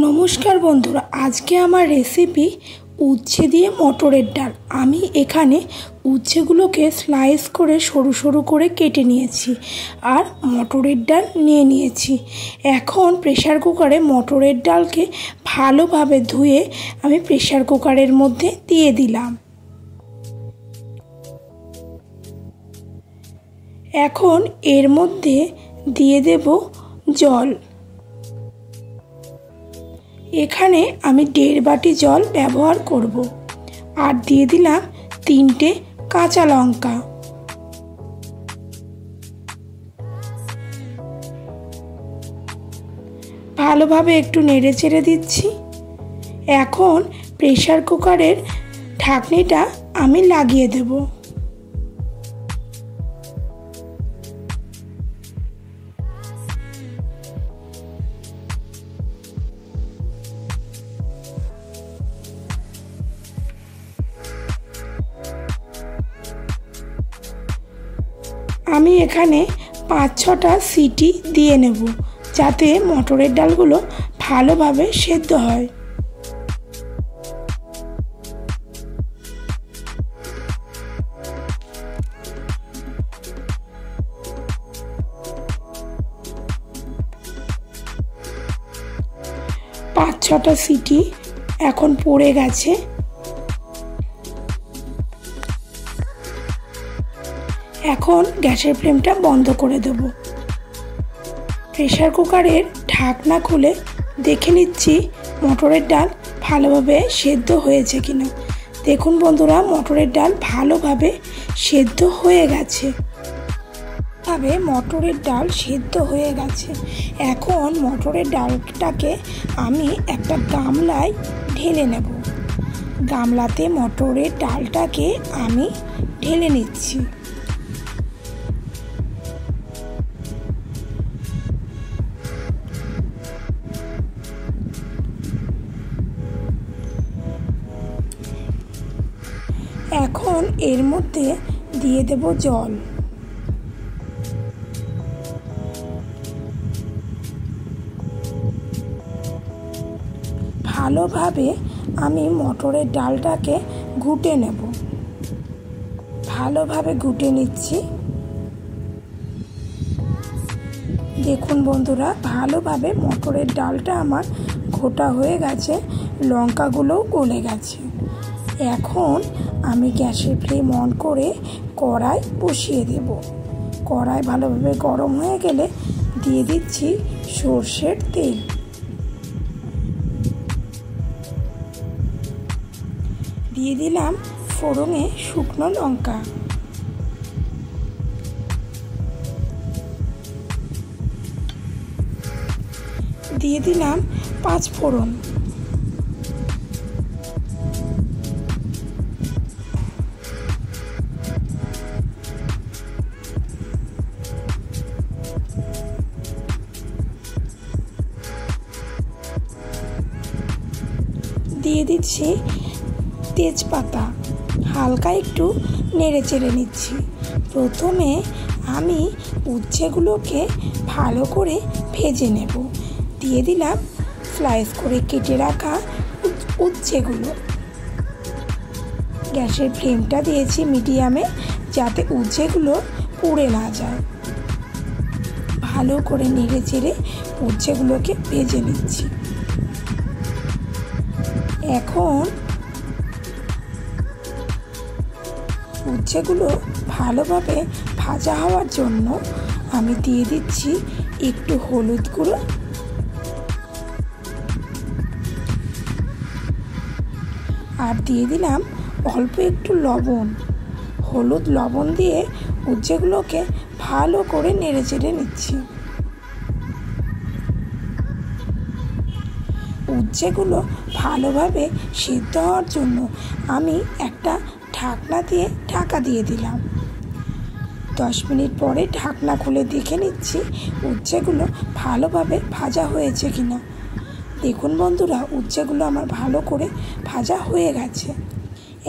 নমস্কার বন্ধুরা, আজকে আমার রেসিপি উচ্ছে দিয়ে মটরের ডাল। আমি এখানে উচ্ছেগুলোকে স্লাইস করে সরু সরু করে কেটে নিয়েছি আর মটরের ডাল নিয়ে নিয়েছি। এখন প্রেসার কুকারে মটরের ডালকে ভালোভাবে ধুয়ে আমি প্রেসার কুকারের মধ্যে দিয়ে দিলাম। এখন এর মধ্যে দিয়ে দেব জল। এখানে আমি 1.5 বাটি জল ব্যবহার করব আর দিয়ে দিলাম 3টে কাঁচা লঙ্কা। ভালোভাবে একটু নেড়ে চেড়ে দিচ্ছি। এখন প্রেসার কুকারের ঢাকনিটা আমি লাগিয়ে দেব। আমি এখানে 5-6টা সিটি দিয়ে নেব যাতে মটরের ডালগুলো ভালোভাবে সেদ্ধ হয়। পাঁচ ছটা সিটি এখন পড়ে গেছে। এখন গ্যাসের ফ্লেমটা বন্ধ করে দেব। প্রেসার কুকারের ঢাকনা খুলে দেখে নিচ্ছি মটরের ডাল ভালোভাবে সেদ্ধ হয়েছে কিনা। দেখুন বন্ধুরা, মটরের ডাল ভালোভাবে সেদ্ধ হয়ে গেছে। মটরের ডাল সেদ্ধ হয়ে গেছে। এখন মটরের ডালটাকে আমি একটা গামলায় ঢেলে নেব। গামলাতে মটরের ডালটাকে আমি ঢেলে নিচ্ছি। এখন এর মধ্যে দিয়ে দেব জল। ভালোভাবে আমি মটরের ডালটাকে ঘুটে নেব। ভালোভাবে ঘুটে নিচ্ছি। দেখুন বন্ধুরা, ভালোভাবে মটরের ডালটা আমার ঘোটা হয়ে গেছে, লঙ্কাগুলোও গলে গেছে। এখন আমি গ্যাসের ফ্লেম অন করে কড়াই বসিয়ে দেব। কড়াই ভালোভাবে গরম হয়ে গেলে দিয়ে দিচ্ছি সর্ষের তেল। দিয়ে দিলাম ফোড়নে শুকনো লঙ্কা। দিয়ে দিলাম 5 ফোড়ন। দিয়ে দিচ্ছি তেজপাতা। হালকা একটু নেড়ে চেড়ে নিচ্ছি। প্রথমে আমি উচ্ছেগুলোকে ভালো করে ভেজে নেব। দিয়ে দিলাম স্লাইস করে কেটে রাখা উচ্ছেগুলো। গ্যাসের ফ্লেমটা দিয়েছি মিডিয়ামে যাতে উচ্ছেগুলো পুড়ে না যায়। ভালো করে নেড়ে চেড়ে উচ্ছেগুলোকে ভেজে নিচ্ছি। এখন উচ্ছেগুলো ভালোভাবে ভাজা হওয়ার জন্য আমি দিয়ে দিচ্ছি একটু হলুদ গুঁড়ো আর দিয়ে দিলাম অল্প একটু লবণ। হলুদ লবণ দিয়ে উচ্ছেগুলোকে ভালো করে নেড়ে চেড়ে নিচ্ছি। উচ্ছেগুলো ভালোভাবে সিদ্ধ হওয়ার জন্য আমি একটা ঢাকনা দিয়ে ঢাকা দিয়ে দিলাম। 10 মিনিট পরে ঢাকনা খুলে দেখে নিচ্ছি উচ্ছেগুলো ভালোভাবে ভাজা হয়েছে কিনা। দেখুন বন্ধুরা, উচ্ছেগুলো আমার ভালো করে ভাজা হয়ে গেছে।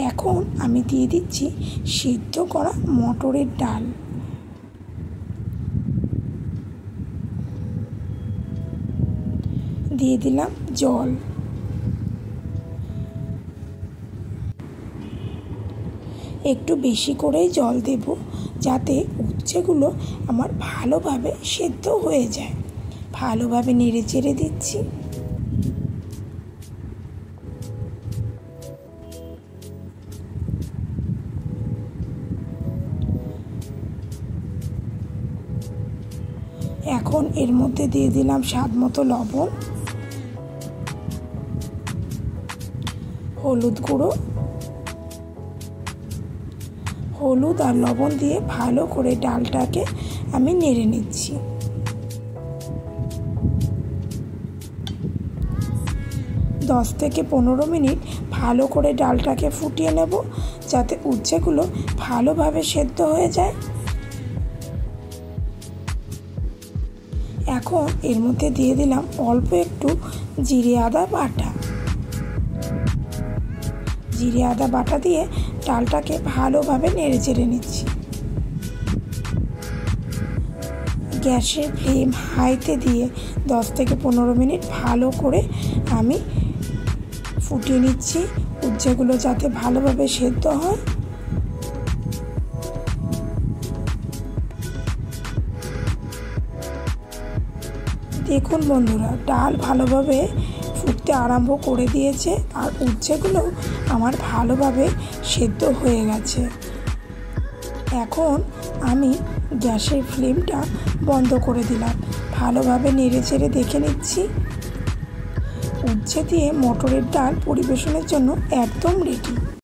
এখন আমি দিয়ে দিচ্ছি সিদ্ধ করা মটরের ডাল। দিয়ে দিলাম জল। একটু বেশি করেই জল দেব, যাতে উচ্ছেগুলো আমার ভালোভাবে সেদ্ধ হয়ে যায়। ভালোভাবে নেড়ে চেড়ে দিচ্ছি। এখন এর মধ্যে দিয়ে দিলাম স্বাদ মতো লবণ, হলুদ গুঁড়ো। হলুদ আর লবণ দিয়ে ভালো করে ডালটাকে আমি নেড়ে নিচ্ছি। দশ থেকে 15 মিনিট ভালো করে ডালটাকে ফুটিয়ে নেব, যাতে উচ্ছেগুলো ভালোভাবে সেদ্ধ হয়ে যায়। এখন এর মধ্যে দিয়ে দিলাম অল্প একটু জিরে আদা বাটা। জিরে আদা বাটা দিয়ে ডালটাকে ভালোভাবে নেড়ে চেড়ে নিচ্ছি। গ্যাসের ফ্লেম হাইতে দিয়ে 10 থেকে 15 মিনিট ভালো করে আমি ফুটিয়ে নিচ্ছি, উচ্ছেগুলো যাতে ভালোভাবে সেদ্ধ হয়। দেখুন বন্ধুরা, ডাল ভালোভাবে ফুটতে আরম্ভ করে দিয়েছে আর উচ্ছেগুলো আমার ভালোভাবে সেদ্ধ হয়ে গেছে। এখন আমি গ্যাসের ফ্লেমটা বন্ধ করে দিলাম। ভালোভাবে নেড়ে চেড়ে দেখে নিচ্ছি। উচ্ছে দিয়ে মটরের ডাল পরিবেশনের জন্য একদম রেডি।